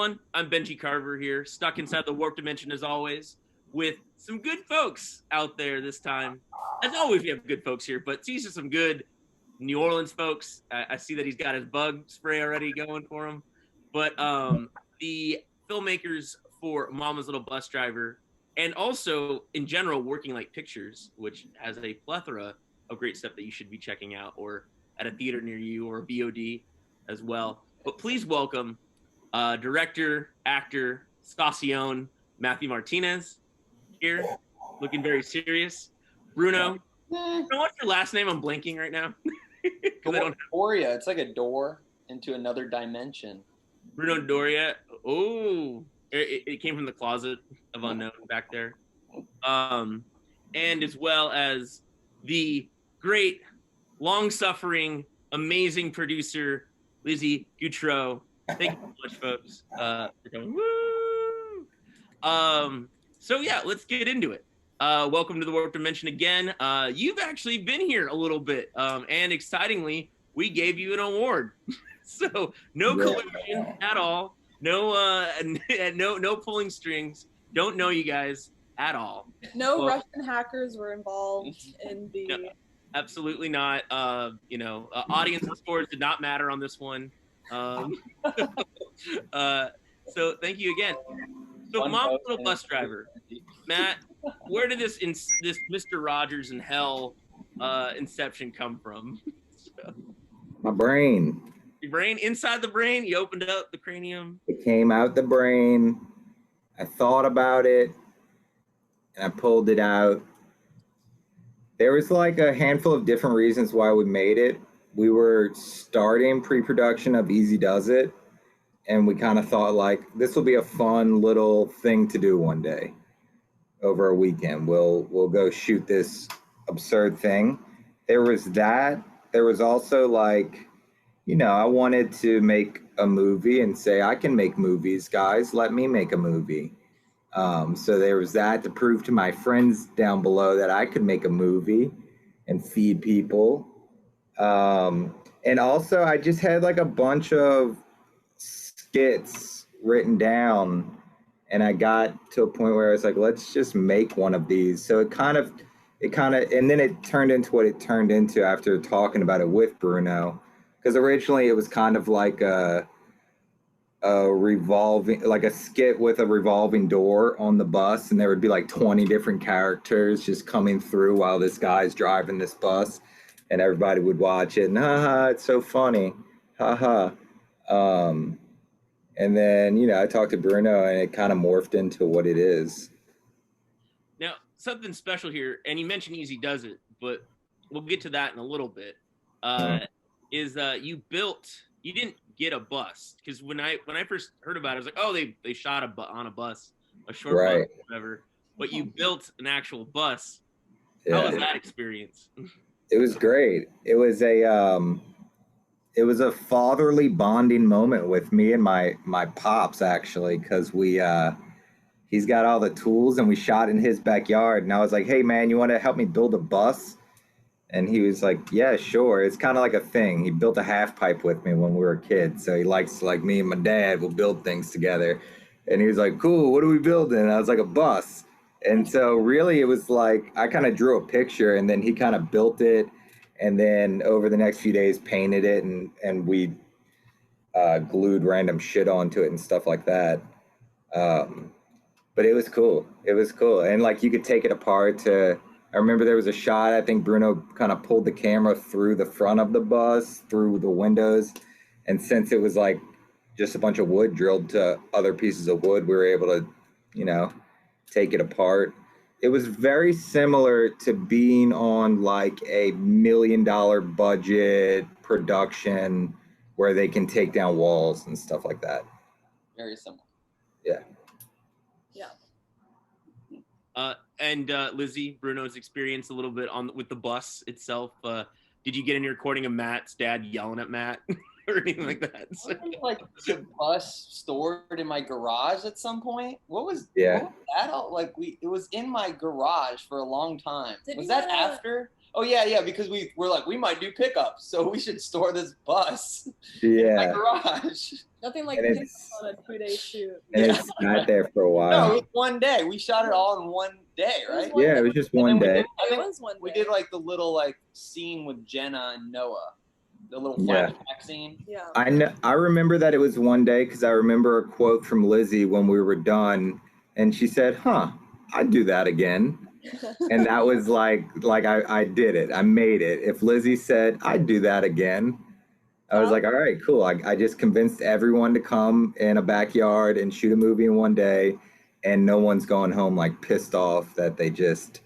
everyone, I'm Benji Carver here, stuck inside the warp dimension as always, with some good folks out there this time. As always, we have good folks here, but these are some good New Orleans folks. I see that he's got his bug spray already going for him. But the filmmakers for Mama Lil Bus Driver, and also in general, WorkLight Pictures, which has a plethora of great stuff that you should be checking out, or at a theater near you, or VOD as well. But please welcome director, actor, Stacion, Matthew Martinez here, looking very serious. Bruno, what's your last name? I'm blanking right now. Doria. It's like a door into another dimension. Bruno Doria. Oh, it came from the closet of unknown back there. And as well as the great, long-suffering, amazing producer, Lizzie Guitreau. Thank you so much, folks, for coming. Woo! So yeah, let's get into it. Welcome to the Warp Dimension again. You've actually been here a little bit, and excitingly, we gave you an award. So no collusion at all. No, no pulling strings. Don't know you guys at all. No Russian hackers were involved in the. No, absolutely not. Audience scores did not matter on this one. So thank you again. So Mama Lil Bus Driver, Matt, where did this Mr. Rogers in Hell inception come from? My brain. Your brain? Inside the brain? You opened up the cranium? It came out the brain. I thought about it and I pulled it out. There was like a handful of different reasons why we made it. We were starting pre-production of Easy Does It, and we kind of thought like, this will be a fun little thing to do one day over a weekend. We'll go shoot this absurd thing. There was that. There was also like, I wanted to make a movie and say, I can make movies, guys. Let me make a movie. So there was that to prove to my friends down below that I could make a movie and feed people. And also I just had like a bunch of skits written down, and I got to a point where I was like, let's just make one of these. So it kind of, and then it turned into what it turned into after talking about it with Bruno. Because originally it was kind of like a revolving, like a skit with a revolving door on the bus, and there would be like 20 different characters just coming through while this guy's driving this bus, and everybody would watch it and haha, it's so funny, haha. And then, I talked to Bruno and it kind of morphed into what it is. Now, something special here, and you mentioned Easy Does It, but we'll get to that in a little bit. You didn't get a bus, because when I first heard about it, I was like, oh, they shot on a bus, a short bus, whatever. But you built an actual bus. Yeah. How was that experience? It was great. It was a fatherly bonding moment with me and my pops, actually, because he's got all the tools and we shot in his backyard, and I was like, hey man, you want to help me build a bus? And he was like, yeah, sure. It's kind of like a thing. He built a half pipe with me when we were kids. So he likes, like, me and my dad will build things together. And he was like, cool, what are we building? And I was like, a bus. And so really it was like, I kind of drew a picture and then he kind of built it. And then over the next few days painted it, and we glued random shit onto it and stuff like that. But it was cool. It was cool. And like you could take it apart I remember there was a shot, I think Bruno kind of pulled the camera through the front of the bus, through the windows. And since it was like just a bunch of wood drilled to other pieces of wood, we were able to, take it apart. It was very similar to being on like a $1 million budget production where they can take down walls and stuff like that. Very similar. Yeah. And Lizzie, Bruno's experience a little bit with the bus itself. Did you get any recording of Matt's dad yelling at Matt or anything like that? Like the bus stored in my garage at some point. What was that all? Like it was in my garage for a long time. Was that after? Oh yeah, because we were like, we might do pickups, so we should store this bus in my garage. Nothing like And picking it's, up on a 2-day shoot. and it's sat there for a No, while. it was one day. We shot it all in one day, It was right? one Yeah, day. it was just And one then we day. did- I It think was one day. we did like the little like scene with Jenna and Noah, the little Yeah. flashback scene. Yeah. I remember that it was one day because I remember a quote from Lizzie when we were done, and she said, "Huh, I'd do that again." And that was like I did it. I made it. If Lizzie said I'd do that again, I was like, all right, cool. I just convinced everyone to come in a backyard and shoot a movie in one day, and no one's going home like pissed off that they just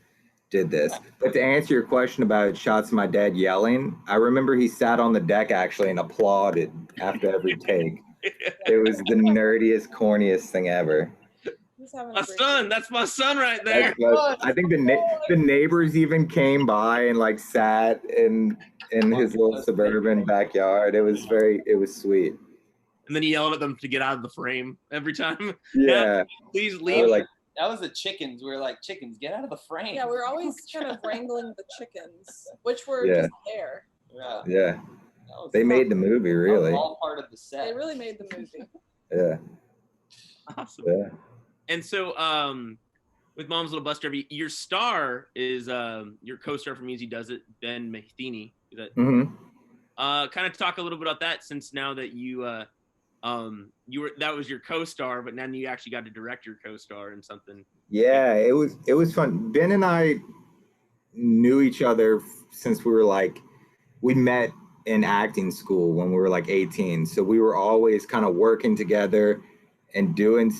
did this. But to answer your question about shots of my dad yelling, I remember he sat on the deck actually and applauded after every take. It was the nerdiest, corniest thing ever. He's having a My great son, day. that's my son right there. I think the neighbors even came by and like sat in his little suburban backyard. It was sweet. And then he yelled at them to get out of the frame every time. Yeah. Please They leave. were like, That was the chickens. We were like, chickens, get out of the frame. Yeah, we're always kind of wrangling the chickens, which were Yeah. just there. Yeah. yeah. That was They fun. made the movie, That was really. all part of the set. They really made the movie. Yeah. Awesome. Yeah. And so, with Mama's Little Bus Driver, your star is your co-star from Easy Does It, Ben Matheny. Is that kind of talk a little bit about that, since now that you were, that was your co-star, but now you actually got to direct your co-star in something. Yeah, it was fun. Ben and I knew each other since we met in acting school when we were like 18. So we were always kind of working together and doing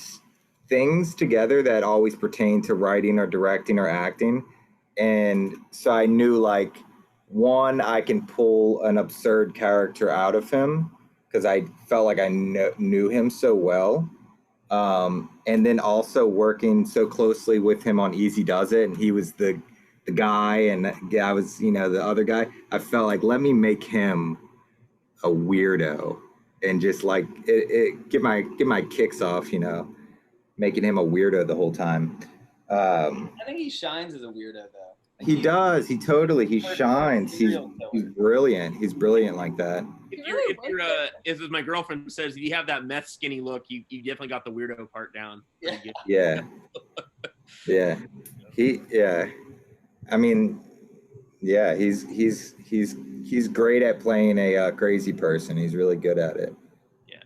things together that always pertain to writing or directing or acting. And so I knew like, one, I can pull an absurd character out of him because I felt like I knew him so well. And then also working so closely with him on Easy Does It, and he was the guy, and I was, the other guy. I felt like, let me make him a weirdo and just like get my kicks off, making him a weirdo the whole time. I think he shines as a weirdo though. He does. He shines. He's brilliant. He's brilliant like that. As my girlfriend says, if you have that meth skinny look, you definitely got the weirdo part down. Yeah. Yeah. I mean, yeah, he's great at playing a crazy person. He's really good at it. Yeah,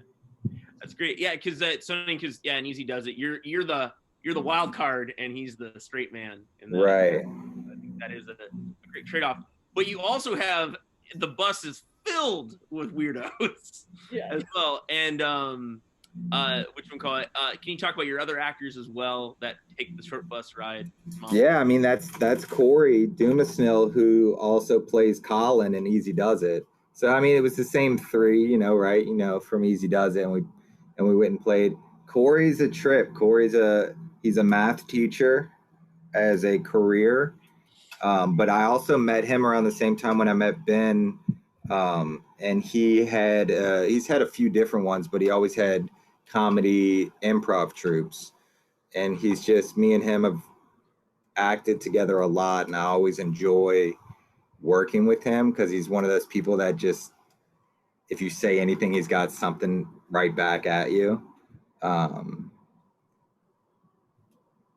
that's great. Yeah, because in Easy Does It, you're the wild card and he's the straight man. Right. I think that is a great trade-off. But you also have the bus is filled with weirdos as well. And can you talk about your other actors as well that take the short bus ride? Yeah, I mean that's Corey Dumasnil, who also plays Colin in Easy Does It. So I mean it was the same three, right? From Easy Does It, and we went and played. Corey's a trip. He's a math teacher as a career. But I also met him around the same time when I met Ben. And he's had a few different ones, but he always had comedy improv troupes. And me and him have acted together a lot, and I always enjoy working with him because he's one of those people that just, if you say anything, he's got something right back at you.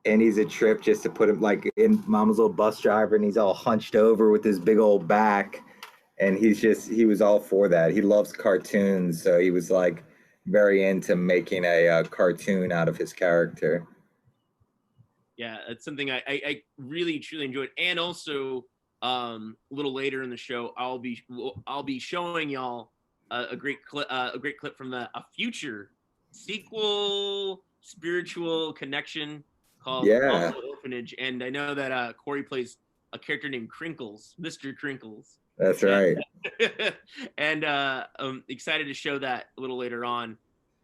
And he's a trip just to put him like in Mama's Little Bus Driver, and he's all hunched over with his big old back. And he was all for that. He loves cartoons. So he was like very into making a cartoon out of his character. Yeah, it's something I really, truly enjoyed. And also a little later in the show, I'll be showing y'all a great clip from a future sequel spiritual connection called Orphanage. And I know that Corey plays a character named Crinkles, Mr. Crinkles. That's right. And I'm excited to show that a little later on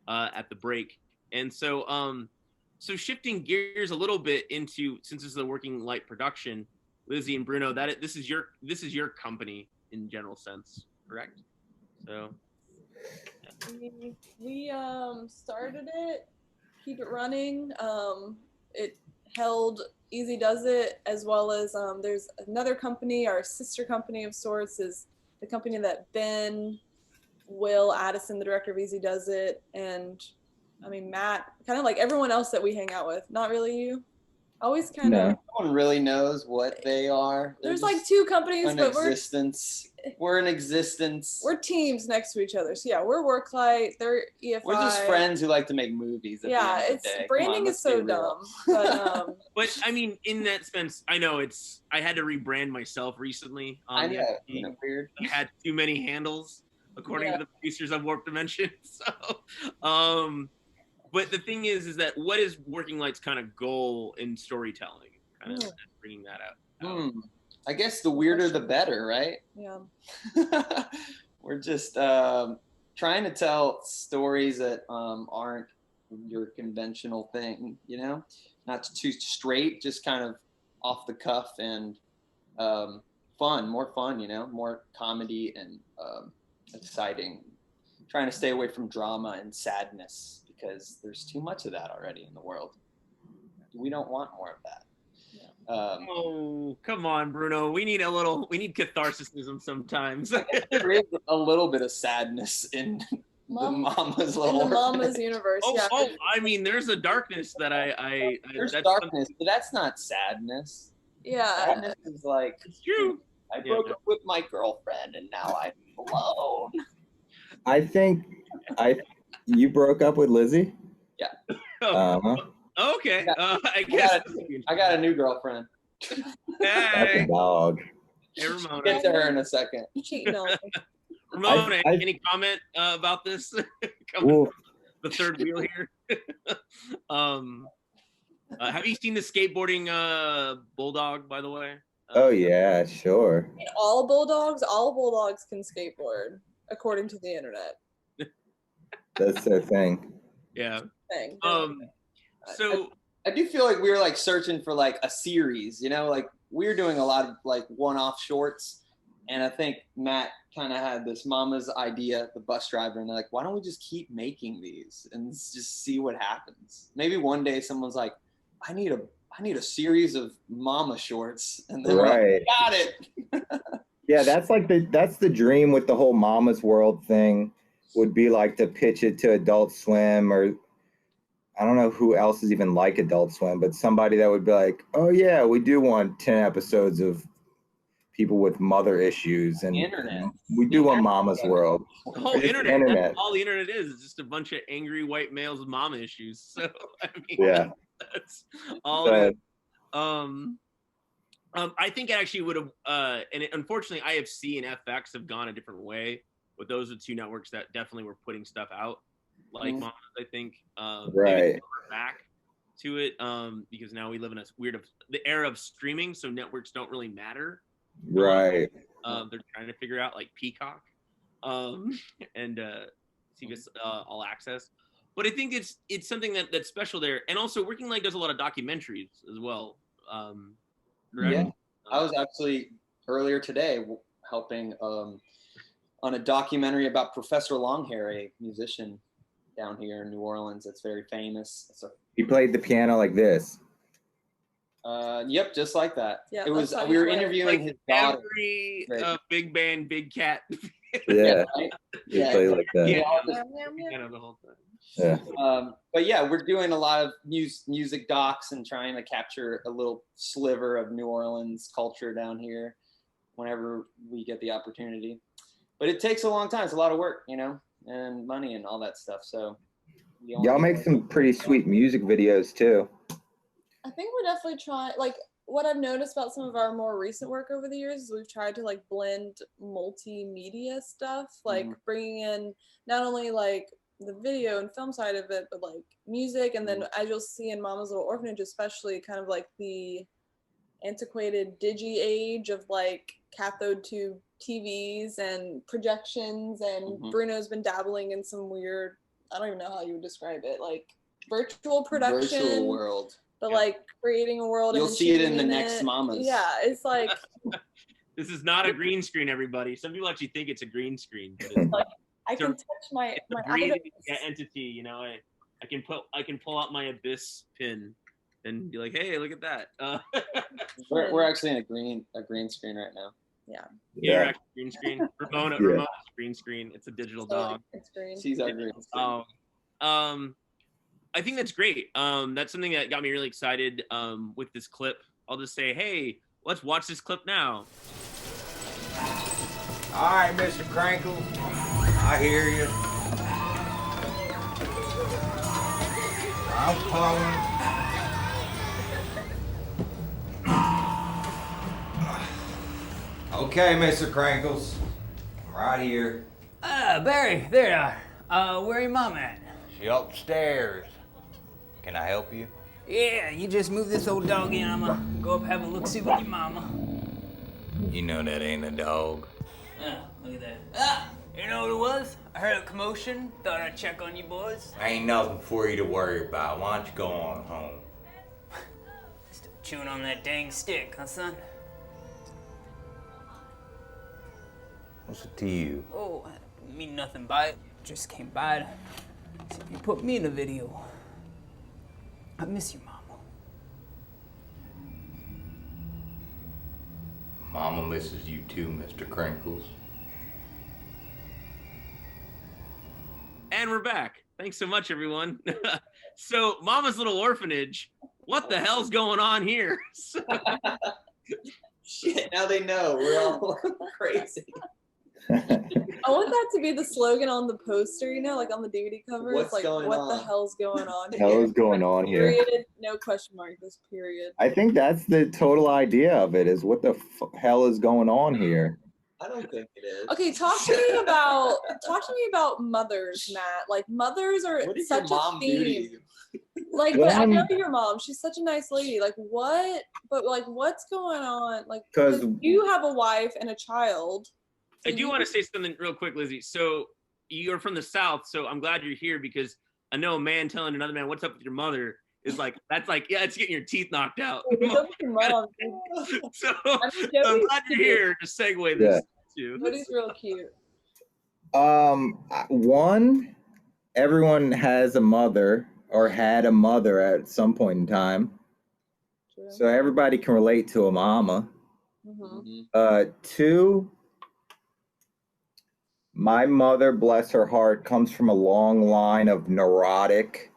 at the break. And so so shifting gears a little bit into, since this is a working light production, Lizzie and Bruno, this is your company in general sense, correct? So we started it, keep it running. It held Easy Does It, as well as there's another company, our sister company of sorts, is the company that Ben Will Addison, the director of Easy Does It, and I mean Matt, kind of like everyone else that we hang out with. Not really you. Always kind of. No one really knows what they are. There's like 2 companies, but we're in existence. We're teams next to each other. So yeah, we're WorkLight. They're EFI. We're just friends who like to make movies. At the end of the day. Branding is so dumb. But but I mean, in that sense, I know I had to rebrand myself recently. I know. Weird. I had too many handles, according to the producers of Warp Dimension. So, but the thing is that what is WorkLight's kind of goal in storytelling? Kind of bringing that out. I guess the weirder the better, right? Yeah. We're just trying to tell stories that aren't your conventional thing, you know? Not too straight, just kind of off the cuff and more fun, you know? More comedy and exciting. Trying to stay away from drama and sadness because there's too much of that already in the world. We don't want more of that. Oh, come on, Bruno. We need catharsism sometimes. There is a little bit of sadness in the Mama's universe. I mean, there's a darkness that there's darkness, but that's not sadness. Yeah. Sadness is like, it's true. I broke up with my girlfriend and now I'm alone. I think you broke up with Lizzie? Yeah. Okay. I guess I got a new girlfriend. Hey. That's a dog. Hey, Ramona. Get to her in a second. Cheating on me. Ramona, any comment about this? The third wheel here. Have you seen the skateboarding bulldog, by the way? Oh yeah, sure. All bulldogs can skateboard, according to the internet. That's their thing. Yeah. Thing. So I do feel like we were like searching for like a series, you know, like we were doing a lot of like one-off shorts, and I think Matt kind of had this Mama's idea, the bus driver, and they're like, why don't we just keep making these and just see what happens? Maybe one day someone's like, I need a series of Mama shorts, and then right. Got it. Yeah, that's the dream with the whole Mama's World thing, would be like to pitch it to Adult Swim, or I don't know who else is even like Adult Swim, but somebody that would be like, oh yeah, we do want 10 episodes of people with mother issues, and we do want Mama's World. The whole internet. That's all the internet is. It's just a bunch of angry white males with mama issues. So I mean, that's all. I think it actually would have, unfortunately, IFC and FX have gone a different way. But those are 2 networks that definitely were putting stuff out, like Mama's, I think. Right. Back to it, because now we live in the era of streaming, so networks don't really matter. Right. They're trying to figure out like Peacock, and CBS All Access. But I think it's something that's special there, and also WorkLight does a lot of documentaries as well. Right? Yeah, I was actually earlier today helping on a documentary about Professor Longhair, a musician down here in New Orleans that's very famous. He played the piano like this. Yep, just like that. Yeah, it was. We were interviewing his daughter. Every big band, big cat. Yeah, right? He played like that. Yeah, the whole thing. Yeah. But yeah, we're doing a lot of music docs and trying to capture a little sliver of New Orleans culture down here whenever we get the opportunity. But it takes a long time. It's a lot of work, you know, and money and all that stuff. So y'all make some pretty sweet music videos too. I think we're definitely trying, like, what I've noticed about some of our more recent work over the years is we've tried to like blend multimedia stuff, like bringing in not only like the video and film side of it, but like music. And then as you'll see in Mama's Little Orphanage, especially kind of like the antiquated digi age of like cathode tube TVs and projections, and Bruno's been dabbling in some weird, I don't even know how you would describe it, like virtual production. Virtual world. But like creating a world. You'll see it in the next Mamas. Yeah, it's like. This is not a green screen, everybody. Some people actually think it's a green screen. But it's like, I can touch my breathing entity, you know. I can pull out my Abyss pin and be like, hey, look at that. We're actually in a green screen right now. Yeah. You're actually green screen. Ramona's green screen. It's a digital dog. She's our green screen. I think that's great. That's something that got me really excited with this clip. I'll just say, hey, let's watch this clip now. All right, Mr. Crankle, I hear you. I'm calling. Okay, Mr. Crankles, I'm right here. Barry, there you are. Where your mom at? She upstairs. Can I help you? Yeah, you just move this old dog in. I'm gonna go up have a look-see with your mama. You know that ain't a dog. Look at that. You know what it was? I heard a commotion. Thought I'd check on you boys. Ain't nothing for you to worry about. Why don't you go on home? Still chewing on that dang stick, huh, son? What's it to you? Oh, I mean nothing by it. Just came by to see if you put me in a video. I miss you, Mama. Mama misses you too, Mr. Crinkles. And we're back. Thanks so much, everyone. So, Mama's Little Orphanage. What the hell's going on here? Shit, now they know. We're all crazy. I want that to be the slogan on the poster, you know, like on the DVD cover. What's it's like, going what on? the hell's going on here? Hell is going on here. Period, no question mark, this period. I think that's the total idea of it, is what the hell is going on here. I don't think it is. Okay, talk to me about mothers, Matt. Like, mothers are What did such your mom a do to theme. you? Like, but I know your mom. She's such a nice lady. Like, what? But like, what's going on? Like, 'Cause you have a wife and a child. I do want to say something real quick, Lizzie. So you're from the South, so I'm glad you're here because I know a man telling another man, what's up with your mother, is like, that's like, yeah, it's getting your teeth knocked out. What's up with your mom, dude? So I'm glad you're here to segue this too. Cody's real cute. One, everyone has a mother or had a mother at some point in time. True. So everybody can relate to a mama. Mm-hmm. Two, my mother, bless her heart, comes from a long line of neurotic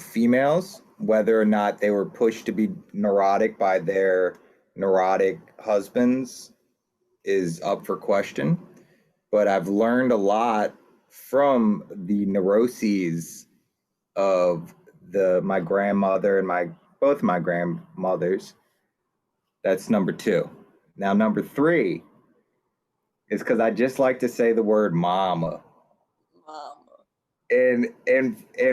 females, whether or not they were pushed to be neurotic by their neurotic husbands is up for question. But I've learned a lot from the neuroses of my grandmother and both my grandmothers. That's number two. Now, number three is because I just like to say the word mama. And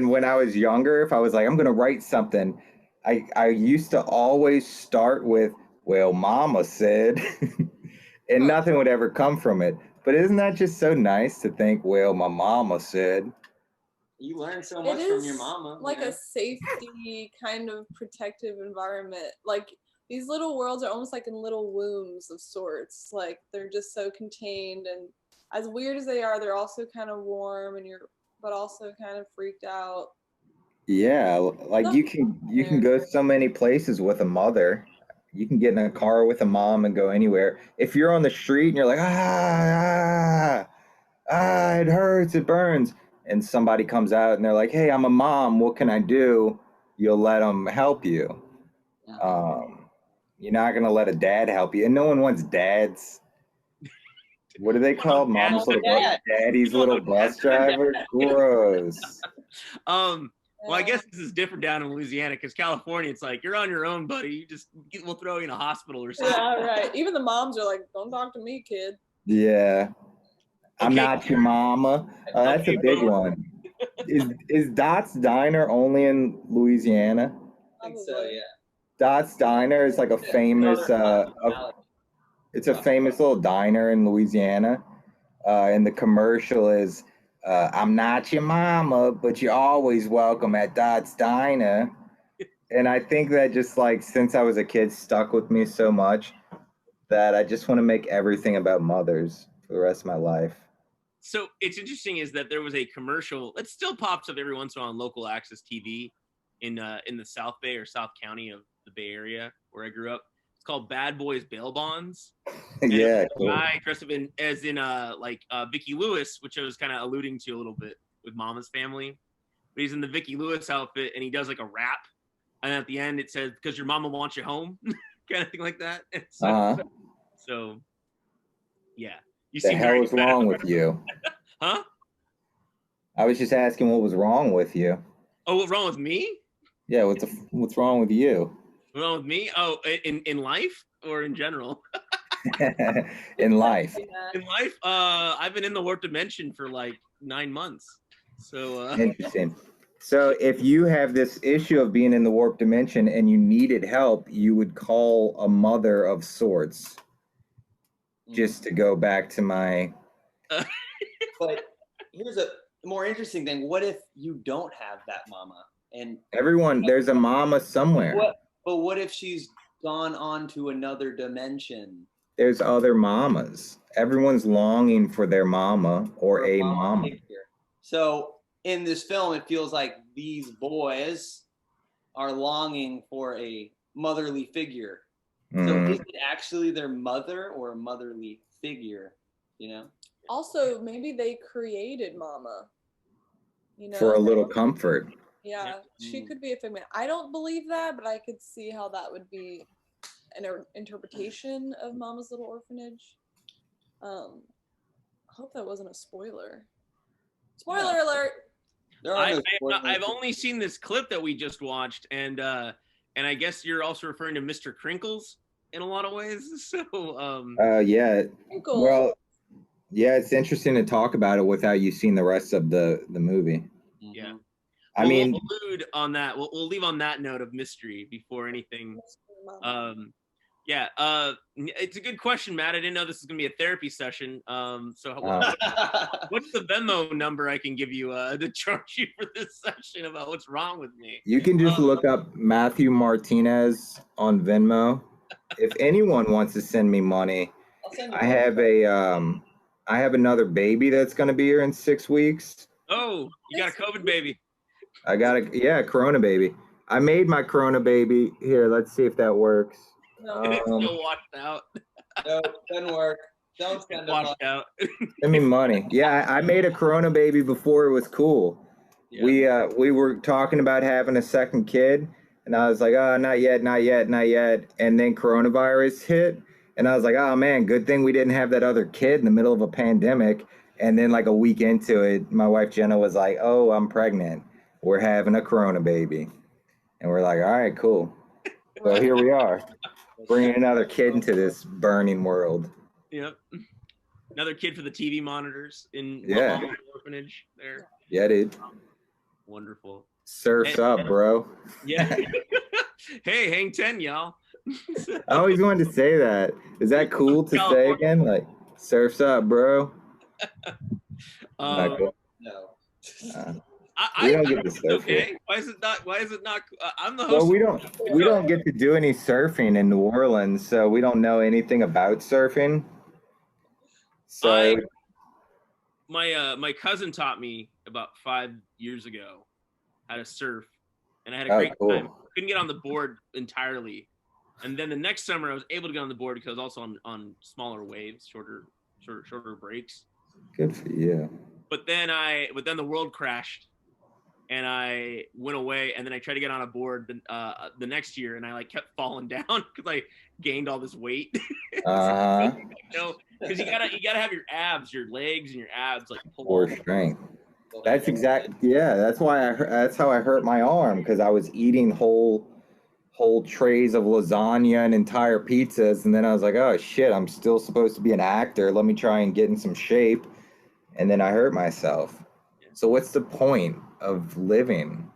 when I was younger, if I was like, I'm gonna write something, I used to always start with, well, mama said, and nothing would ever come from it. But isn't that just so nice to think, well, my mama said? You learn so much from your mama. Like a safety kind of protective environment. Like, these little worlds are almost like in little wombs of sorts. Like, they're just so contained, and as weird as they are, they're also kind of warm, and but also kind of freaked out. Yeah, like you can go so many places with a mother. You can get in a car with a mom and go anywhere. If you're on the street and you're like, it hurts, it burns, and somebody comes out and they're like, hey, I'm a mom, what can I do? You'll let them help you. You're not gonna let a dad help you, and no one wants dads. What are they called? Mom's little daddy's little bus driver. Gross. Well, I guess this is different down in Louisiana because California, it's like you're on your own, buddy. We'll throw you in a hospital or something. Yeah, right. Even the moms are like, "Don't talk to me, kid." Yeah, I'm not your mama. That's a big one. Is Dot's Diner only in Louisiana? I think so, yeah. Dot's Diner is like a famous. It's a famous little diner in Louisiana, and the commercial is, I'm not your mama, but you're always welcome at Dot's Diner. And I think that just like, since I was a kid, stuck with me so much that I just want to make everything about mothers for the rest of my life. So it's interesting is that there was a commercial that still pops up every once in a while on local access TV in the South Bay or South County of the Bay Area where I grew up. called Bad Boys Bail Bonds. Yeah, cool. Guy dressed up as in Vicky Lewis, which I was kind of alluding to a little bit with Mama's Family. But he's in the Vicky Lewis outfit, and he does like a rap, and at the end it says, "Because your mama wants you home," kind of thing like that. So, so yeah, you the hell is wrong with you? Huh? I was just asking what was wrong with you. Oh, what's wrong with me? Yeah, what's wrong with you? What's wrong with me? Oh, in life or in general? In life. In life, I've been in the warp dimension for like 9 months. So Interesting. So if you have this issue of being in the warp dimension and you needed help, you would call a mother of sorts. Just to go back to my. But here's a more interesting thing. What if you don't have that mama? And there's a mama somewhere. But what if she's gone on to another dimension? There's other mamas. Everyone's longing for their mama or a mama. So in this film, it feels like these boys are longing for a motherly figure. So is it actually their mother or a motherly figure? You know. Also, maybe they created Mama. You know, for a little comfort. Yeah, she could be a figment. I don't believe that, but I could see how that would be an interpretation of Mama's Little Orphanage. I hope that wasn't a spoiler. Spoiler alert! I've only seen this clip that we just watched, and I guess you're also referring to Mr. Crinkles in a lot of ways. So yeah. Crinkles. Well, yeah, it's interesting to talk about it without you seeing the rest of the movie. Yeah. I mean, we'll allude on that. We'll leave on that note of mystery before anything. Yeah, it's a good question, Matt. I didn't know this was gonna be a therapy session. So what's the Venmo number I can give you to charge you for this session about what's wrong with me? You can just look up Matthew Martinez on Venmo. If anyone wants to send me money, I have another baby that's gonna be here in 6 weeks. Oh, you got a COVID baby. I got a Corona baby. I made my Corona baby. Here, let's see if that works. No. It's still washed out. No, doesn't work. Don't spend Washed out. Send me money. Yeah, I made a Corona baby before it was cool. Yeah. We were talking about having a second kid, and I was like, oh, not yet. And then coronavirus hit, and I was like, oh man, good thing we didn't have that other kid in the middle of a pandemic. And then like a week into it, my wife Jenna was like, oh, I'm pregnant. We're having a Corona baby. And we're like, all right, cool. So here we are, bringing another kid into this burning world. Yep. Another kid for the TV monitors in Mama Lil Orphanage there. Yeah, dude. Wonderful. Surf's up, bro. Yeah. Hey, hang 10, y'all. I always wanted to say that. Is that cool to say again? Like, surf's up, bro. No. We don't get to surf. Okay. Why is it not? I'm the host. Well, we don't get to do any surfing in New Orleans, so we don't know anything about surfing. So my cousin taught me about 5 years ago how to surf, and I had a great time. Couldn't get on the board entirely, and then the next summer I was able to get on the board because I was also on smaller waves, shorter breaks. Good for you. But then the world crashed, and I went away, and then I tried to get on a board the next year, and I like kept falling down because I gained all this weight. Because you gotta have your abs, your legs, and your abs like pull core strength. That's that's why that's how I hurt my arm, because I was eating whole trays of lasagna and entire pizzas, and then I was like, oh shit, I'm still supposed to be an actor. Let me try and get in some shape, and then I hurt myself. So what's the point of living?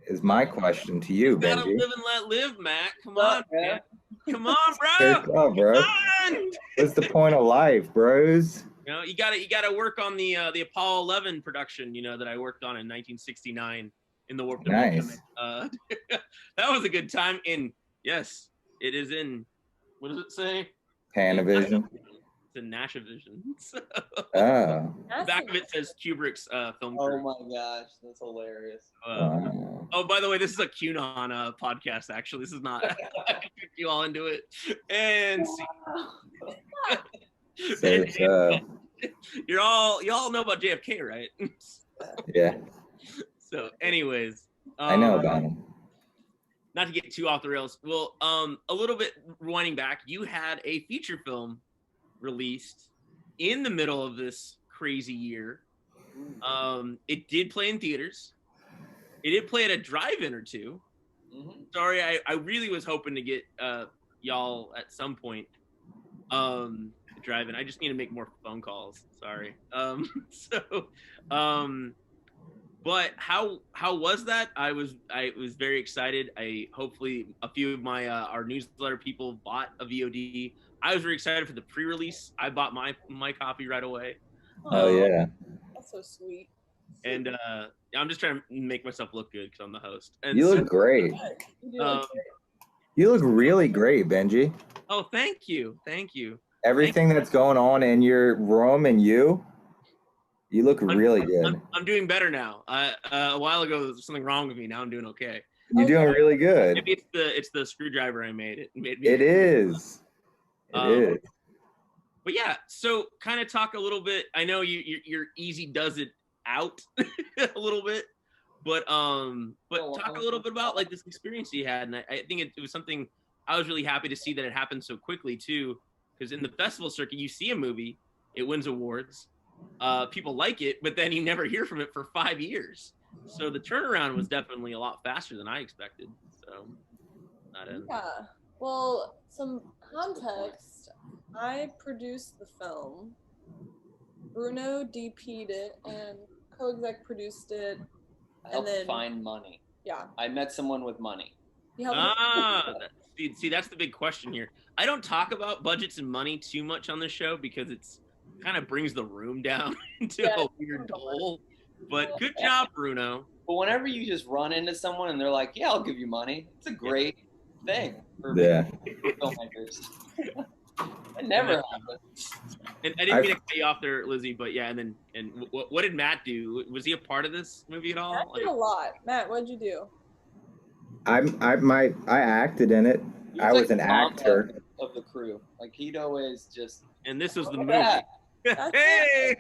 Is my question to you, Benji. You gotta live and let live, Matt. Come on, man. Come on, bro. Come on. What's the point of life, bros? You know, you gotta work on the Apollo 11 production, that I worked on in 1969 in the Warp Dimension. Nice. That was a good time. Yes, it is in. What does it say? Panavision. It's a Nashavision. So, Oh. the back of it says Kubrick's film Oh crew. my gosh, that's hilarious. Wow. Oh, by the way, this is a QAnon podcast. Actually, this is not. I can trick you all into it. And So, y'all know about JFK, right? yeah, So, anyways, I know about him. not to get too off the rails. Well, a little bit rewinding back, you had a feature film released in the middle of this crazy year. It did play in theaters. It did play at a drive-in or two. Mm-hmm. Sorry, I really was hoping to get y'all at some point drive-in. I just need to make more phone calls. Sorry. But how was that? I was very excited. Hopefully a few of my our newsletter people bought a VOD. I was very excited for the pre-release. I bought my copy right away. Oh yeah. That's so sweet. And I'm just trying to make myself look good because I'm the host. And You look great. You do look You look really great, Benji. oh, thank you. Everything that's going on in your room and you look really good. I'm doing better now. A while ago there was something wrong with me. Now I'm doing okay. You're doing really good. Maybe it's the screwdriver I made. It made me. It is. It is. But yeah, so kind of talk a little bit. I know you're easy does it out a little bit, but talk a little bit about like this experience you had, and I think it was something I was really happy to see that it happened so quickly too, because in the festival circuit you see a movie, it wins awards, people like it, but then you never hear from it for 5 years. So the turnaround was definitely a lot faster than I expected. So Yeah. Well, some context. I produced the film. Bruno DP'd it and co-exec produced it. Help find money. Yeah. I met someone with money. See, that's the big question here. I don't talk about budgets and money too much on this show because it's kind of brings the room down into a weird hole. But good job, Bruno. But whenever you just run into someone and they're like, "Yeah, I'll give you money," it's a great thing for filmmakers. It never happens. And I didn't mean to cut you off there, Lizzie, but yeah, and what did Matt do? Was he a part of this movie at all? Matt did a lot. Matt, what'd you do? I acted in it. I was an actor of the crew. Like he'd always just. And this was the movie. Hey!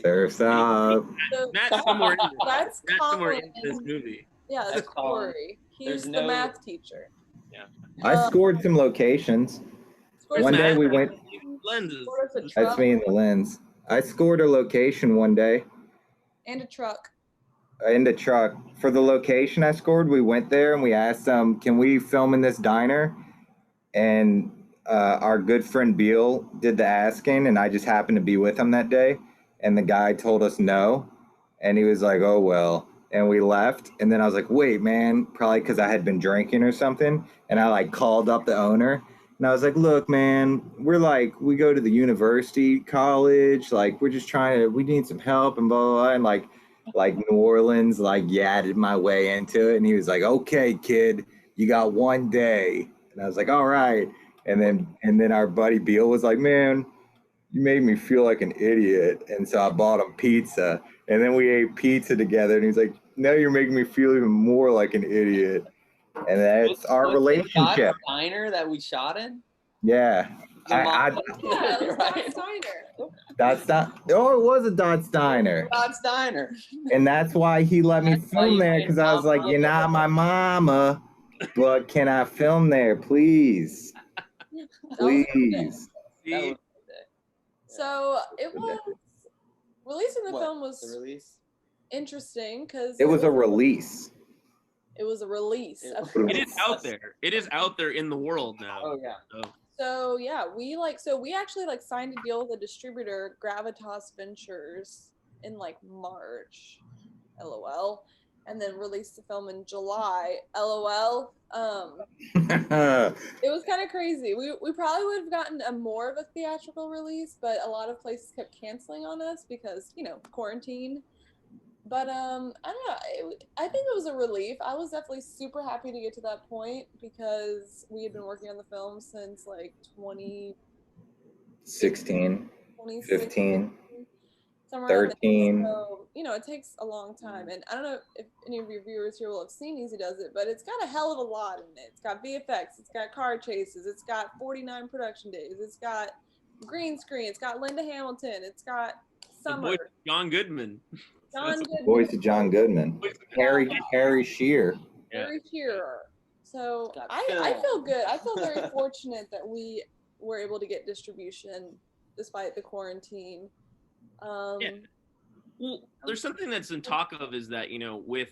Surf's up. Matt's somewhere in this Colin. movie. Yeah, that's Corey. He's the math teacher. Yeah. I scored some locations. One day we went. Lenses. That's me in the lens. I scored a location one day. And a truck. In the truck. For the location I scored, we went there and we asked them, can we film in this diner? And our good friend Beal did the asking, and I just happened to be with him that day. And the guy told us no. And he was like, oh, well. And we left. And then I was like, wait, man, probably because I had been drinking or something. And I like called up the owner. And I was like, look, man, we go to the university, college. Like, we need some help and blah, blah, blah. And like New Orleans, like yadded my way into it. And he was like, okay, kid, you got 1 day. And I was like, all right. And then our buddy Beal was like, man, you made me feel like an idiot. And so I bought him pizza. And then we ate pizza together. And he's like, now you're making me feel even more like an idiot. And that's our relationship. The diner that we shot in? Yeah. It was Dot's Diner. It was a Dot's Diner. Dot's Diner. And that's why he let me film there, because I was like, you're not my mama, but can I film there, please? Please. So it was releasing the film was the release? Interesting because it was a release. It was a release. It is out there. It is out there in the world now. Oh yeah. So yeah, we actually signed a deal with a distributor, Gravitas Ventures, in March, LOL, and then released the film in July, LOL. It was kind of crazy. We probably would have gotten more of a theatrical release, but a lot of places kept canceling on us because quarantine. But I don't know. I think it was a relief. I was definitely super happy to get to that point because we had been working on the film since 2018, 16, 15, somewhere around there. 13. So, you know, it takes a long time. And I don't know if any of your viewers here will have seen Easy Does It, but it's got a hell of a lot in it. It's got VFX, it's got car chases, it's got 49 production days, it's got green screen, it's got Linda Hamilton, it's got Summer. The voice of John Goodman. John Goodman. Voice of John Goodman. Harry Shearer. Harry Shearer. So I feel good. I feel very fortunate that we were able to get distribution despite the quarantine. Yeah. Well, there's something that's in talk of is that, you know, with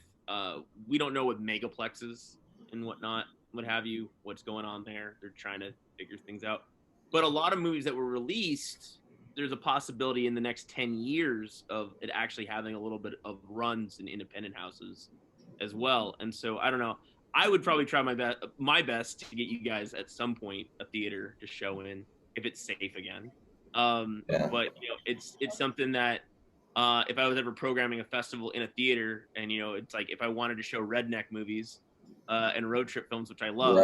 we don't know with megaplexes and whatnot, what have you, what's going on there. They're trying to figure things out. But a lot of movies that were released, there's a possibility in the next 10 years of it actually having a little bit of runs in independent houses as well. And so I don't know. I would probably try my best to get you guys at some point a theater to show in if it's safe again. But you know, it's something that if I was ever programming a festival in a theater, and you know, it's like if I wanted to show redneck movies and road trip films, which I love,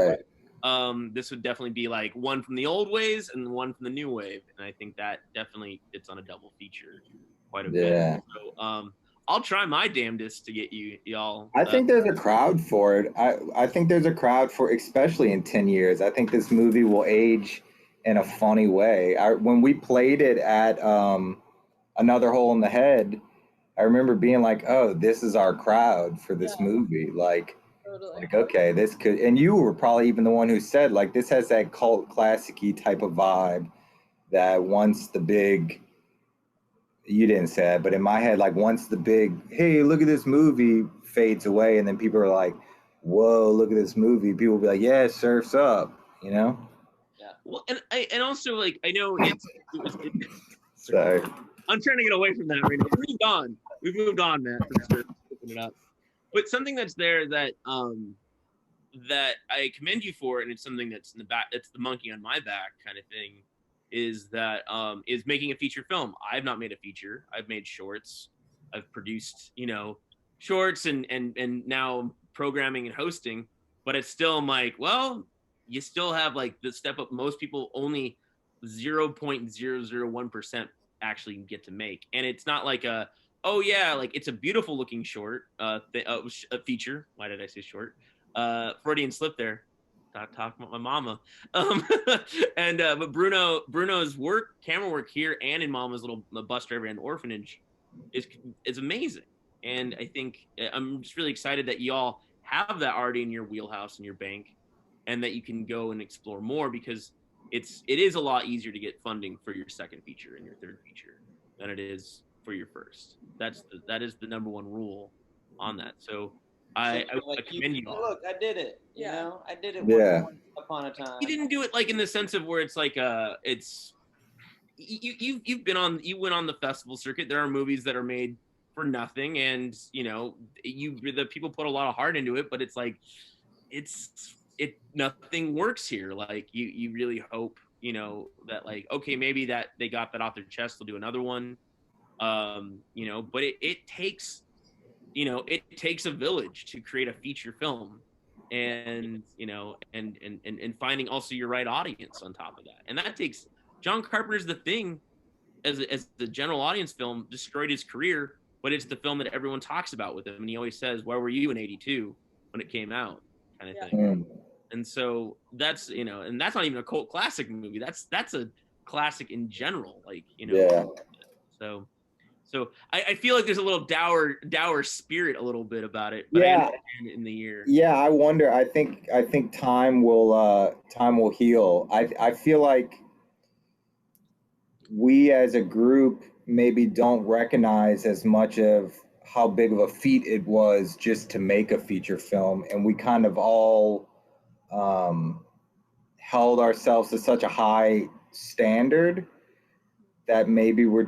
this would definitely be like one from the old ways and one from the new wave, and I think that definitely it's on a double feature quite a bit. So I'll try my damnedest to get y'all. I think there's a crowd for it. I think there's a crowd for, especially in 10 years. I think this movie will age in a funny way. When we played it at Another Hole in the Head, I remember being like, oh, this is our crowd for this movie. Like, okay, this could, and you were probably even the one who said, like, this has that cult classic-y type of vibe that once the big, you didn't say that, but in my head, like once the big, hey, look at this movie fades away, and then people are like, whoa, look at this movie. People will be like, yeah, Surf's Up, you know? Yeah. Well, and also, like, I know Sorry. I'm trying to get away from that right now. We've moved on, man. It up. But something that's there that that I commend you for, and it's something that's in the back, it's the monkey on my back kind of thing, is that is making a feature film. I've not made a feature. I've made shorts. I've produced, you know, shorts and now programming and hosting, but it's still, I'm like, well, you still have like the step up. Most people only 0.001% actually get to make. And it's not like oh yeah, like it's a beautiful looking short, a feature. Why did I say short? Freudian slip there. Talking about my mama. But Bruno's camera work here and in Mama's Little Bus Driver and Orphanage is amazing. And I think I'm just really excited that y'all have that already in your wheelhouse, in your bank, and that you can go and explore more, because it is a lot easier to get funding for your second feature and your third feature than it is for your first. That is the number one rule on that. So I commend you all. Look, I did it. You know, I did it once upon a time. You didn't do it like in the sense of where it's like it's you went on the festival circuit. There are movies that are made for nothing, and you know, the people put a lot of heart into it, but it's like nothing works here. Like you really hope, you know, that like, okay, maybe that they got that off their chest, they'll do another one. You know, but it takes, you know, it takes a village to create a feature film, and you know, and finding also your right audience on top of that. And that takes, John Carpenter's The Thing as the general audience film destroyed his career, but it's the film that everyone talks about with him, and he always says, where were you in '82 when it came out, kind of thing. And so that's, you know, and that's not even a cult classic movie, that's a classic in general, like, you know. So I feel like there's a little dour spirit a little bit about it, but I understand it in the year. Yeah, I wonder. I think time will heal. I feel like we as a group maybe don't recognize as much of how big of a feat it was just to make a feature film, and we kind of all held ourselves to such a high standard that maybe we're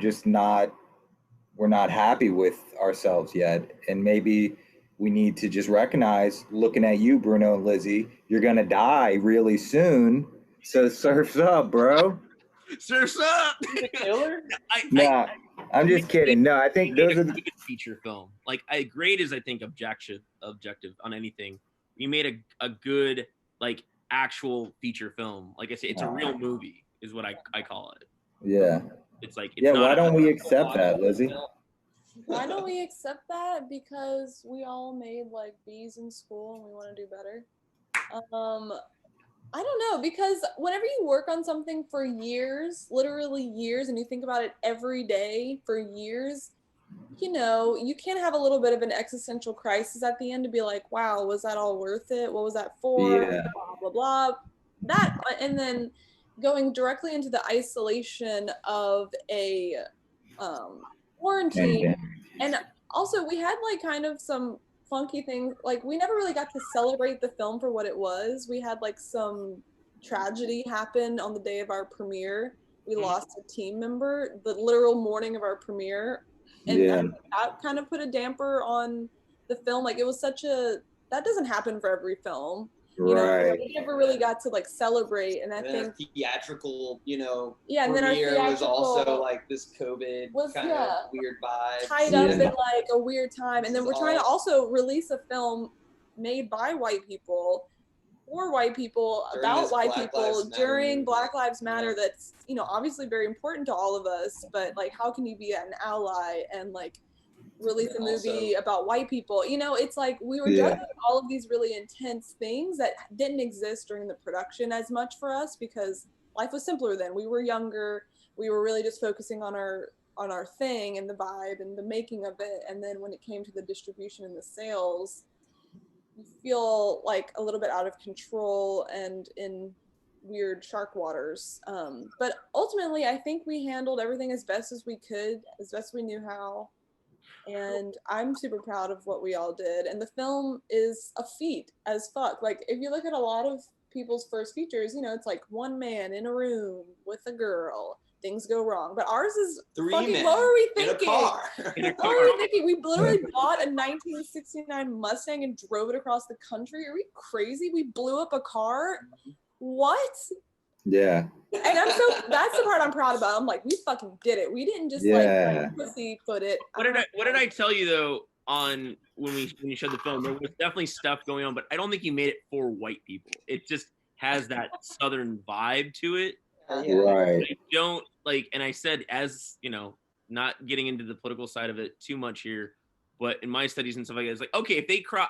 not happy with ourselves yet. And maybe we need to just recognize, looking at you, Bruno and Lizzie, you're going to die really soon. So surf's up, bro. Surf's up. Killer? I'm just kidding. No, I think those are the feature film. Like, great is, I think, objective on anything. You made a good, like, actual feature film. Like I say, it's a real movie is what I call it. Yeah. It's like, it's Yeah, not why don't we a accept that, Lizzie? Why don't we accept that? Because we all made like B's in school and we want to do better. I don't know, because whenever you work on something for years, literally years, and you think about it every day for years, you know, you can have a little bit of an existential crisis at the end to be like, wow, was that all worth it? What was that for? Yeah. Blah, blah, blah. That, and then going directly into the isolation of a quarantine. Pandemic. And also, we had like kind of some funky things. Like, we never really got to celebrate the film for what it was. We had like some tragedy happen on the day of our premiere. We lost a team member the literal morning of our premiere, and Yeah. that kind of put a damper on the film. Like, it was such a, that doesn't happen for every film, you know. Right. We never really got to like celebrate, and I And think our theatrical, you know, yeah, and then our premiere was also theatrical like this COVID was, kind yeah, of weird vibe. tied up Yeah. in like a weird time. And then we're trying to also release a film made by white people for white people During about this white Black people Lives Matter during movement. Black Lives Matter. Yeah. That's, you know, obviously very important to all of us, but like, how can you be an ally and like release a movie about white people? You know, it's like we were Yeah. juggling all of these really intense things that didn't exist during the production as much for us, because life was simpler then. We were younger. We were really just focusing on our thing and the vibe and the making of it. And then when it came to the distribution and the sales, you feel like a little bit out of control and in weird shark waters. But ultimately, I think we handled everything as best as we could, as best we knew how. And I'm super proud of what we all did. And the film is a feat as fuck. Like, if you look at a lot of people's first features, you know, it's like one man in a room with a girl. Things go wrong. But ours is Three fucking, men what were we in a thinking? car. What were we thinking? We literally bought a 1969 Mustang and drove it across the country. Are we crazy? We blew up a car? What? Yeah. And that's the part I'm proud about. I'm like, we fucking did it. We didn't just like pussyfoot it. What did I tell you though on when you showed the film? There was definitely stuff going on, but I don't think you made it for white people. It just has that Southern vibe to it. Right. I don't like, and I said, as you know, not getting into the political side of it too much here, but in my studies and stuff like that, it's like, okay, if they cry,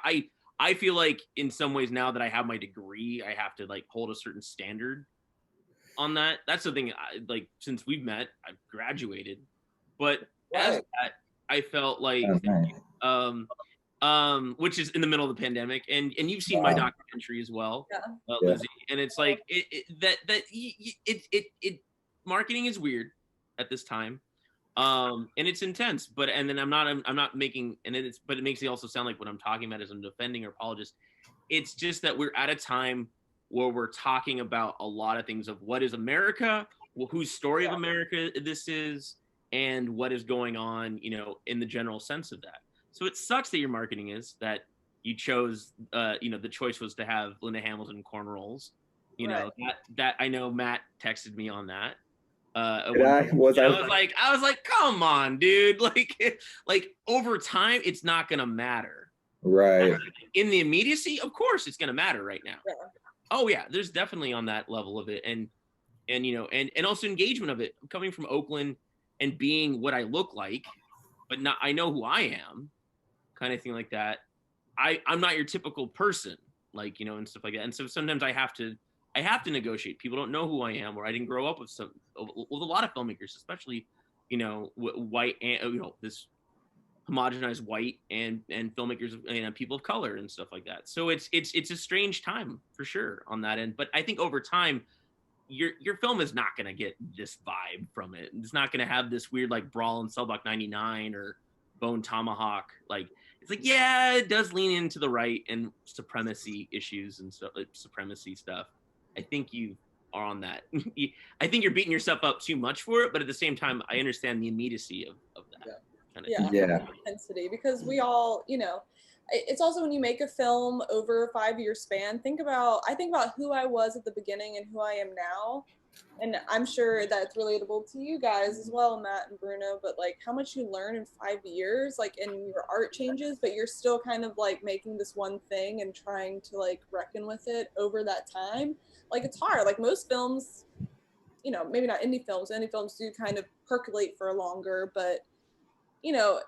I feel like in some ways now that I have my degree, I have to like hold a certain standard on that. That's the thing. Like, since we've met, I've graduated, but as that, I felt like, which is in the middle of the pandemic, and you've seen my documentary as well, Lizzie, and it's like it marketing is weird at this time, and it's intense, but and then I'm not making, and but it makes me also sound like what I'm talking about is I'm defending or apologist. It's just that we're at a time where we're talking about a lot of things of what is America, whose story of America this is, and what is going on, you know, in the general sense of that. So it sucks that your marketing is that you chose, you know, the choice was to have Linda Hamilton cornrows. You know, that I know Matt texted me on that. I was like, come on, dude. Like over time, it's not gonna matter. Right. In the immediacy, of course, it's gonna matter right now. Yeah. Oh yeah, there's definitely on that level of it, and you know, and also engagement of it coming from Oakland and being what I look like, but not, I know who I am, kind of thing like that. I'm not your typical person, like, you know, and stuff like that. And so sometimes I have to negotiate. People don't know who I am, or I didn't grow up with a lot of filmmakers, especially, you know, white and, you know, this homogenized white and filmmakers and people of color and stuff like that. So it's a strange time for sure on that end. But I think over time, your film is not going to get this vibe from it. It's not going to have this weird like Brawl in Cell Block 99 or Bone Tomahawk. Like, it's like, yeah, it does lean into the right and supremacy issues and stuff, like supremacy stuff. I think you are on that. I think you're beating yourself up too much for it, but at the same time, I understand the immediacy of that. Yeah. Kind of Intensity, because we all, you know, it's also when you make a film over a 5-year span, I think about who I was at the beginning and who I am now, and I'm sure that's relatable to you guys as well, Matt and Bruno, but like how much you learn in 5 years, like, and your art changes, but you're still kind of like making this one thing and trying to like reckon with it over that time. Like, it's hard. Like, most films you know, maybe not indie films. Indie films do kind of percolate for longer, but you know,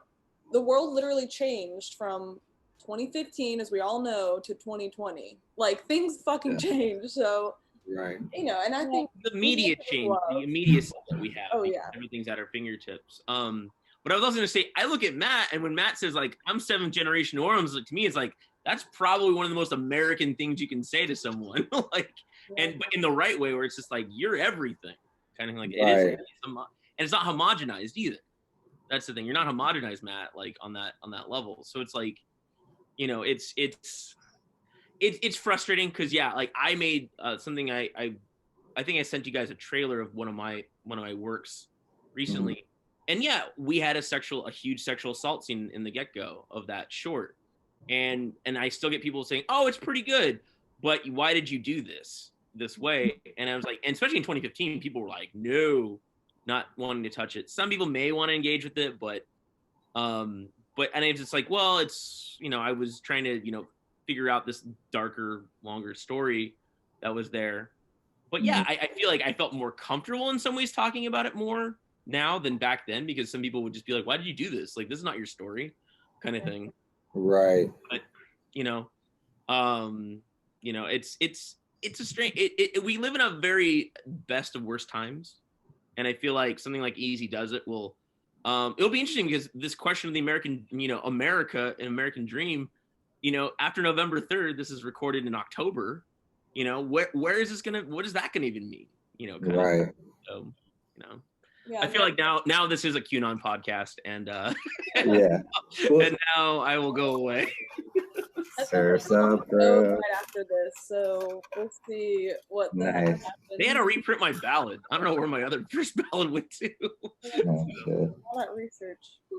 the world literally changed from 2015, as we all know, to 2020. Like things fucking changed. So, Right. you know, and I think the media change, the immediacy that we have. Oh, yeah. Everything's at our fingertips. But I was also gonna say, I look at Matt, and when Matt says like I'm 7th generation New Orleans, like, to me it's like that's probably one of the most American things you can say to someone. Like, and but in the right way, where it's just like you're everything, kind of like it is, and it's not homogenized either. That's the thing. You're not homogenized, Matt, like on that level. So it's like, you know, it's frustrating because like I made something I think I sent you guys a trailer of one of my works recently, and we had a huge sexual assault scene in the get-go of that short, and I still get people saying, oh, it's pretty good, but why did you do this way? And I was like, and especially in 2015, people were like, no, not wanting to touch it. Some people may want to engage with it, but and it's just like, well, it's, you know, I was trying to, you know, figure out this darker, longer story that was there. But I feel like I felt more comfortable in some ways talking about it more now than back then, because some people would just be like, why did you do this? Like, this is not your story, kind of thing. Right. But, you know, it's a strange, we live in a very best of worst times. And I feel like something like Easy Does It will, it'll be interesting because this question of the American, you know, America, an American dream, you know, after November 3rd, this is recorded in October, you know, where is this what is that gonna even mean? You know, right. So, you know, I feel like now this is a QAnon podcast, and and now I will go away. Surf's up, right after this, so we'll see what happens. They had to reprint my ballad. I don't know where my other first ballad went to. Oh, shit. All that research.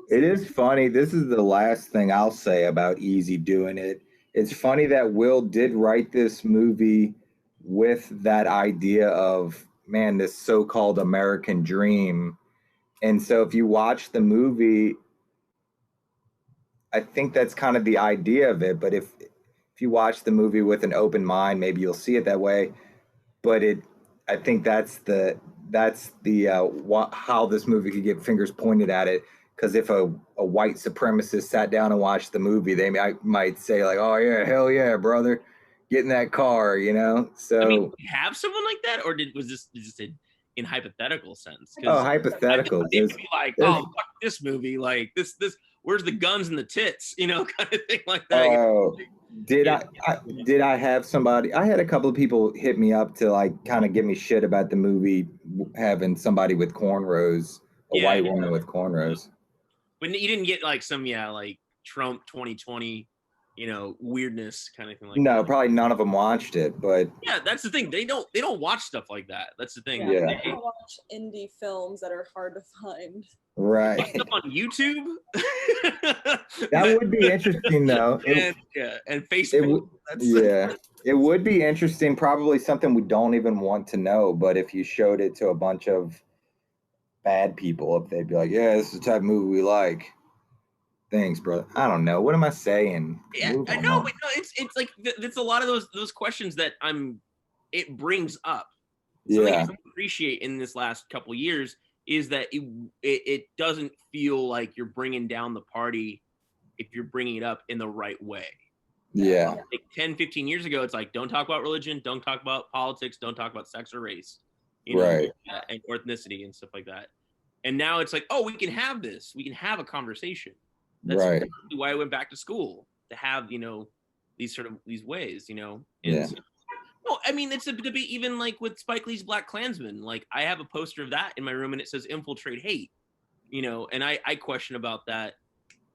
It is funny. This is the last thing I'll say about Easy Doing It. It's funny that Will did write this movie with that idea of, man, this so-called American dream. And so if you watch the movie, I think that's kind of the idea of it. But if you watch the movie with an open mind, maybe you'll see it that way. But I think that's the how this movie could get fingers pointed at it. Because if a white supremacist sat down and watched the movie, they might say like, "Oh yeah, hell yeah, brother, get in that car," you know. So I mean, have someone like that, or was this just in hypothetical sense? Oh, hypothetical. They could be like, "Oh, fuck this movie, like this. Where's the guns and the tits?" You know, kind of thing like that. Oh, did I have somebody? I had a couple of people hit me up to like kind of give me shit about the movie having somebody with cornrows, a white woman with cornrows. But you didn't get like some like Trump 2020, you know, weirdness kind of thing like that. No, probably none of them watched it, but yeah, that's the thing. They don't watch stuff like that. That's the thing. Yeah. They don't watch indie films that are hard to find. Right. Stuff on YouTube. That would be interesting though. And Facebook. It would be interesting. Probably something we don't even want to know. But if you showed it to a bunch of bad people, if they'd be like, "Yeah, this is the type of movie we like." Thanks, brother. I don't know. What am I saying? Yeah, I know, but no, it's like it's a lot of those questions that it brings up. Something I appreciate in this last couple years is that it doesn't feel like you're bringing down the party if you're bringing it up in the right way. Yeah. Like 10, 15 years ago, it's like, don't talk about religion, don't talk about politics, don't talk about sex or race, you know, right, and ethnicity and stuff like that. And now it's like, oh, we can have this. We can have a conversation. That's right. why I went back to school, to have, you know, these ways, you know. And no, I mean, it's a debate even like with Spike Lee's Black Klansman. Like I have a poster of that in my room and it says infiltrate hate, you know, and I question about that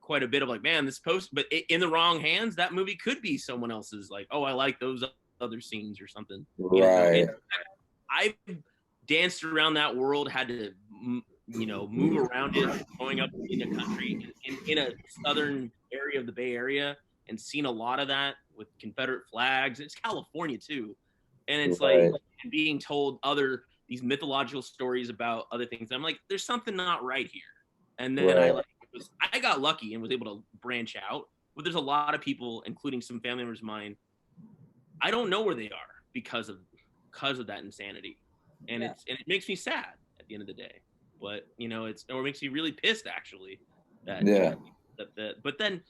quite a bit of like, man, this post, but in the wrong hands, that movie could be someone else's, like, oh, I like those other scenes or something. Right. You know? I've danced around that world, had to, you know, move around it, growing up in a country, in a southern area of the Bay Area, and seen a lot of that with Confederate flags. It's California too, and it's like being told these mythological stories about other things. I'm like, there's something not right here. And then I got lucky and was able to branch out. But there's a lot of people, including some family members of mine, I don't know where they are because of that insanity. and it makes me sad at the end of the day. But you know, it makes me really pissed actually. But then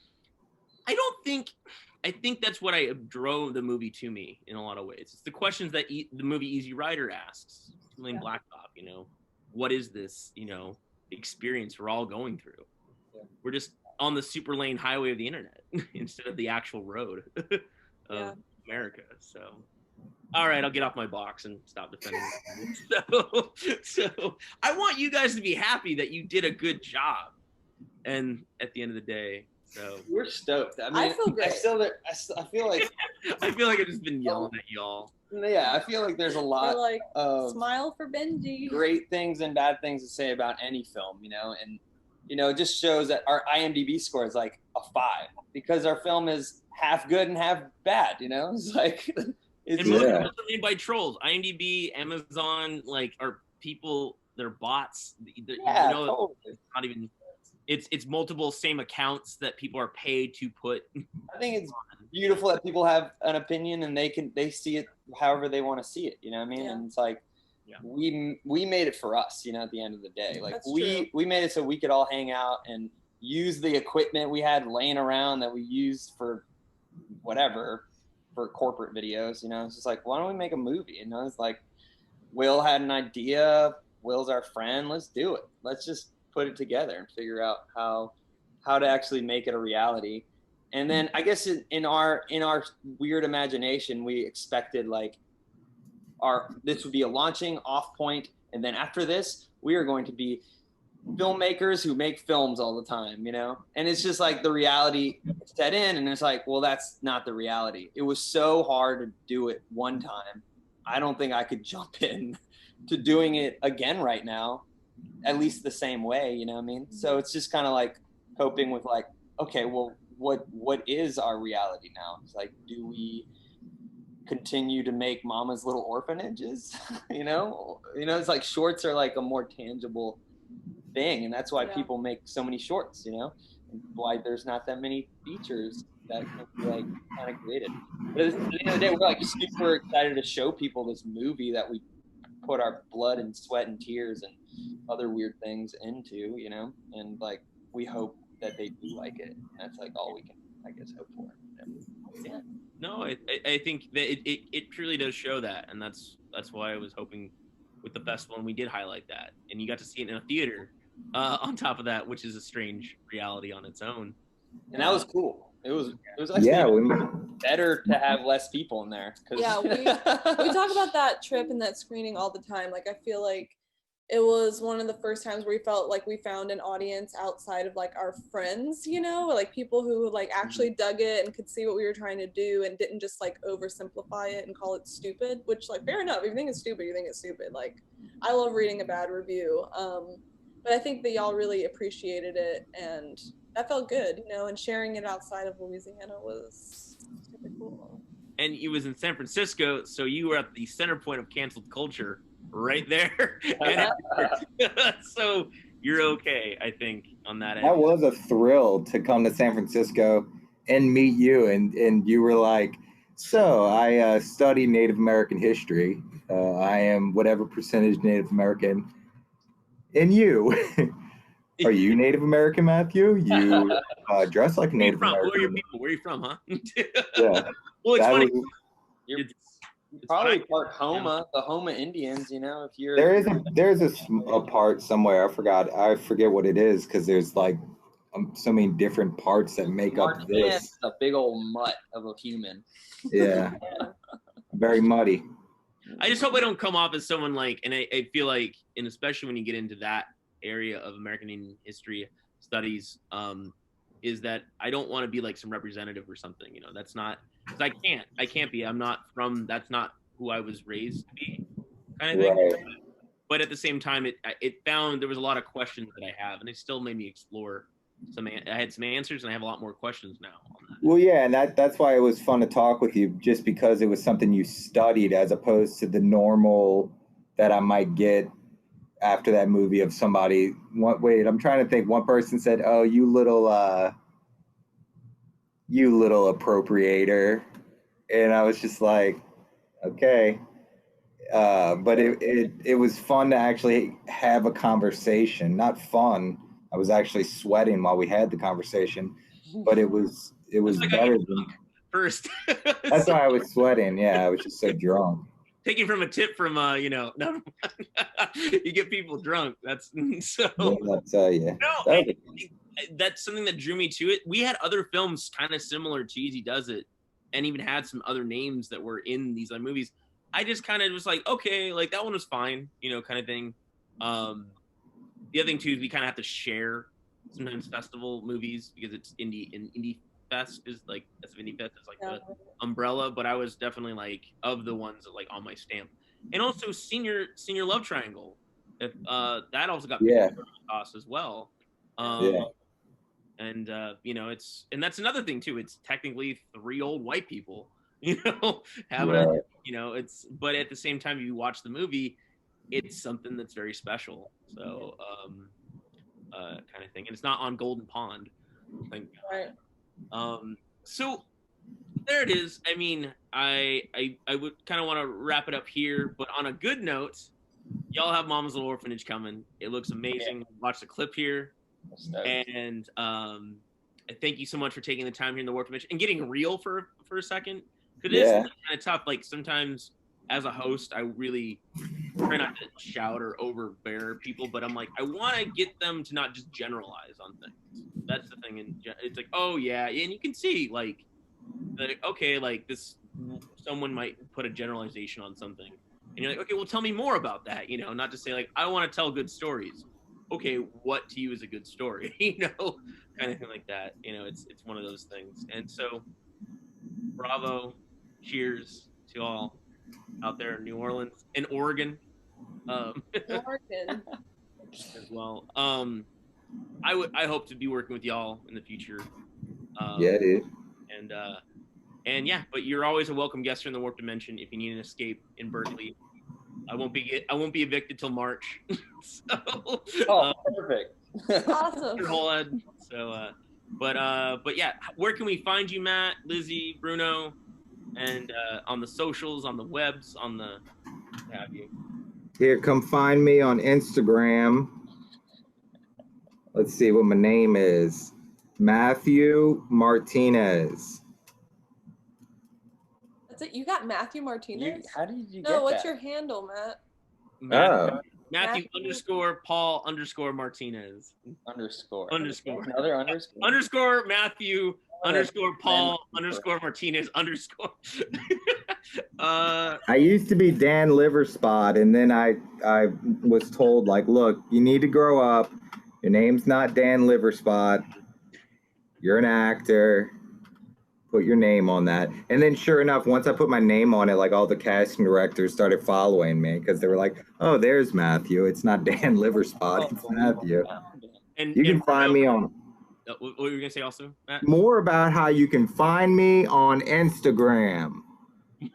I think that's what drove the movie to me in a lot of ways. It's the questions that the movie Easy Rider asks. Blacktop, you know, what is this, you know, experience we're all going through? Yeah. We're just on the super lane highway of the internet instead of the actual road of America. So, all right, I'll get off my box and stop defending. So I want you guys to be happy that you did a good job. And at the end of the day, so we're stoked. I mean, I feel great. I feel like I feel like I've just been yelling at y'all. Yeah, I feel like there's a lot of smile for Benji. Great things and bad things to say about any film, you know, and you know, it just shows that our IMDb score is like a 5 because our film is half good and half bad, you know. It's like and most of it's made by trolls. IMDb, Amazon, like are people, they're bots. You know, totally. It's not even. It's multiple same accounts that people are paid to put. I think it's beautiful that people have an opinion and they see it however they want to see it. You know what I mean? Yeah. And it's like we made it for us. You know, at the end of the day, like we made it so we could all hang out and use the equipment we had laying around that we used for whatever for corporate videos. You know, it's just like, why don't we make a movie? You know, it's like Will had an idea. Will's our friend. Let's do it. Let's just put it together and figure out how to actually make it a reality. And then I guess in our weird imagination, we expected like this would be a launching off point, and then after this, we are going to be filmmakers who make films all the time, you know? And it's just like the reality set in, and it's like, well, that's not the reality. It was so hard to do it one time. I don't think I could jump in to doing it again right now, at least the same way, you know what I mean? So it's just kind of like coping with like, okay, well, what is our reality now? It's like, do we continue to make Mama's Little Orphanages? you know, it's like shorts are like a more tangible thing, and that's why people make so many shorts, you know, and why there's not that many features that can be like kind of created. But at the end of the day, we're like super excited to show people this movie that we put our blood and sweat and tears and other weird things into, you know, and like we hope that they do like it. That's like all we can, I guess, hope for. Yeah. No, I think that it truly does show that, and that's why I was hoping with the festival, and we did highlight that, and you got to see it in a theater. On top of that, which is a strange reality on its own, and that was cool. It was actually better to have less people in there. Yeah, we talk about that trip and that screening all the time. Like I feel like it was one of the first times where we felt like we found an audience outside of like our friends, you know, like people who like actually dug it and could see what we were trying to do and didn't just like oversimplify it and call it stupid, which like fair enough. If you think it's stupid, you think it's stupid. Like I love reading a bad review. But I think that y'all really appreciated it, and that felt good, you know, and sharing it outside of Louisiana was super cool. And it was in San Francisco, so you were at the center point of canceled culture right there. So you're okay, I think, on that end. That was a thrill to come to San Francisco and meet you, and you were like, so I study Native American history. I am whatever percentage Native American. And you, are you Native American, Matthew? You dress like a Native American. Where are your people? Where are you from, huh? Yeah. Well, it's funny. You're probably part Homa, the Homa Indians, you know, if you're... There's a part somewhere, I forget what it is, because there's like so many different parts that make up this. A big old mutt of a human. Yeah. Very muddy. I just hope I don't come off as someone like, and I feel like, and especially when you get into that area of American Indian history studies, is that I don't want to be like some representative or something, you know, that's not, because I can't be, I'm not from, that's not who I was raised to be, kind of thing. Right. But at the same time, there was a lot of questions that I have, and it still made me explore I had some answers, and I have a lot more questions now on that. Well, yeah, and that's why it was fun to talk with you, just because it was something you studied as opposed to the normal that I might get after that movie of somebody. Wait, I'm trying to think. One person said, "Oh, you little appropriator," and I was just like, okay. But it was fun to actually have a conversation. Not fun. I was actually sweating while we had the conversation, but it was Like better than. First. That's why I was sweating. Yeah, I was just so drunk. Taking from a tip from you know, never mind. You get people drunk. That's so. Yeah, I'll tell you. No, that's something that drew me to it. We had other films kind of similar to Easy Does It, and even had some other names that were in these movies. I just kind of was like, okay, like that one was fine, you know, kind of thing. The other thing too is we kind of have to share sometimes festival movies because it's indie fest is like indie fest is like the umbrella, but I was definitely like of the ones that like on my stamp, and also senior love triangle. If that also got cost as well. And you know, and that's another thing too. It's technically 3 old white people, you know, having you know, but at the same time, if you watch the movie, it's something that's very special. So kind of thing, and it's not on Golden Pond. Thank God. So there it is. I mean, I would kind of want to wrap it up here, but on a good note, y'all have Mama's Little Orphanage coming. It looks amazing. Watch the clip here. And thank you so much for taking the time here in the WorkLight and getting real for a second. Because it is kind of tough. Like sometimes as a host, I really try not to shout or overbear people, but I'm like, I want to get them to not just generalize on things. That's the thing. And it's like, oh yeah, and you can see like okay, like this, someone might put a generalization on something, and you're like, okay, well, tell me more about that. You know, not to say like I want to tell good stories. Okay, what to you is a good story? You know, kind of thing like that. You know, it's one of those things. And so, bravo, cheers to all out there in New Orleans, in Oregon, Oregon as well. I hope to be working with y'all in the future. Yeah, dude. And yeah, but you're always a welcome guest here in the Warp Dimension if you need an escape in Berkeley. I won't be evicted till March. So, perfect. awesome. So, but yeah, where can we find you, Matt, Lizzie, Bruno, and on the socials, on the webs, on the what have you? Here, come find me on Instagram. Let's see what my name is. Matthew Martinez. That's it. You got Matthew Martinez? How did you get No, what's that? your handle, Matt? Matthew _ Paul _ Martinez. Underscore. Another underscore. Underscore Matthew _ Paul _ Martinez _ I used to be Dan Liverspot, and then I was told, like, look, you need to grow up. Your name's not Dan Liverspot. You're an actor. Put your name on that. And then sure enough, once I put my name on it, like all the casting directors started following me because they were like, oh, there's Matthew. It's not Dan Liverspot. It's Matthew. And you can find me on... What were you going to say also, Matt? More about how you can find me on Instagram. You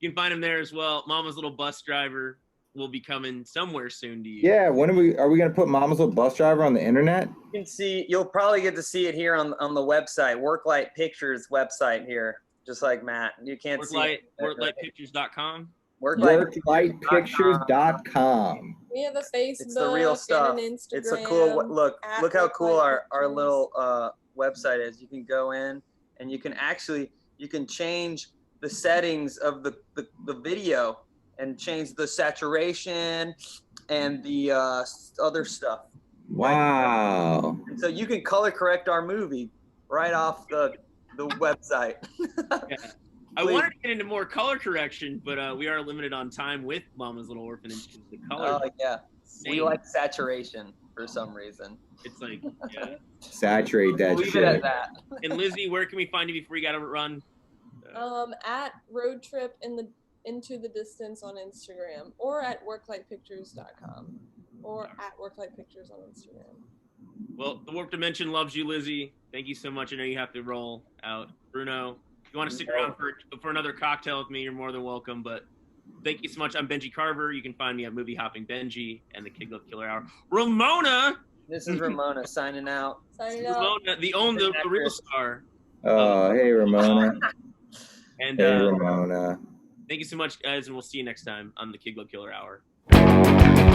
can find him there as well. Mama's Little Bus Driver will be coming somewhere soon to you. Yeah, when are we going to put Mama's Little Bus Driver on the internet? You can see, you'll probably get to see it here on the website, WorkLight Pictures website here, just like Matt. You can't see it. WorkLightPictures.com. WorkLightPictures.com. We have a Facebook. It's the real stuff. And an Instagram. It's a cool look how cool our Pictures. little website is. You can go in and you can change the settings of the video and change the saturation and the other stuff. Wow. And so you can color correct our movie right off the website. Yeah. I wanted to get into more color correction, but we are limited on time with Mama's Little Orphanage. The color. Oh yeah, we like saturation for some reason. It's like, yeah. Saturate that Leave shit. it at that. And Lizzie, where can we find you before you got to run? At Road Trip Into the Distance on Instagram, or at WorkLightPictures.com, or at WorkLight Pictures on Instagram. Well, the Warp Dimension loves you, Lizzie. Thank you so much. I know you have to roll out. Bruno, if you want to stick around for another cocktail with me, you're more than welcome. But thank you so much. I'm Benji Carver. You can find me at Movie Hopping Benji and the Kid Love Killer Hour. Ramona! This is Ramona signing out. Ramona, the real star. Oh, hey, Ramona. And hey, Ramona. Thank you so much, guys, and we'll see you next time on the Kid Glow Killer Hour.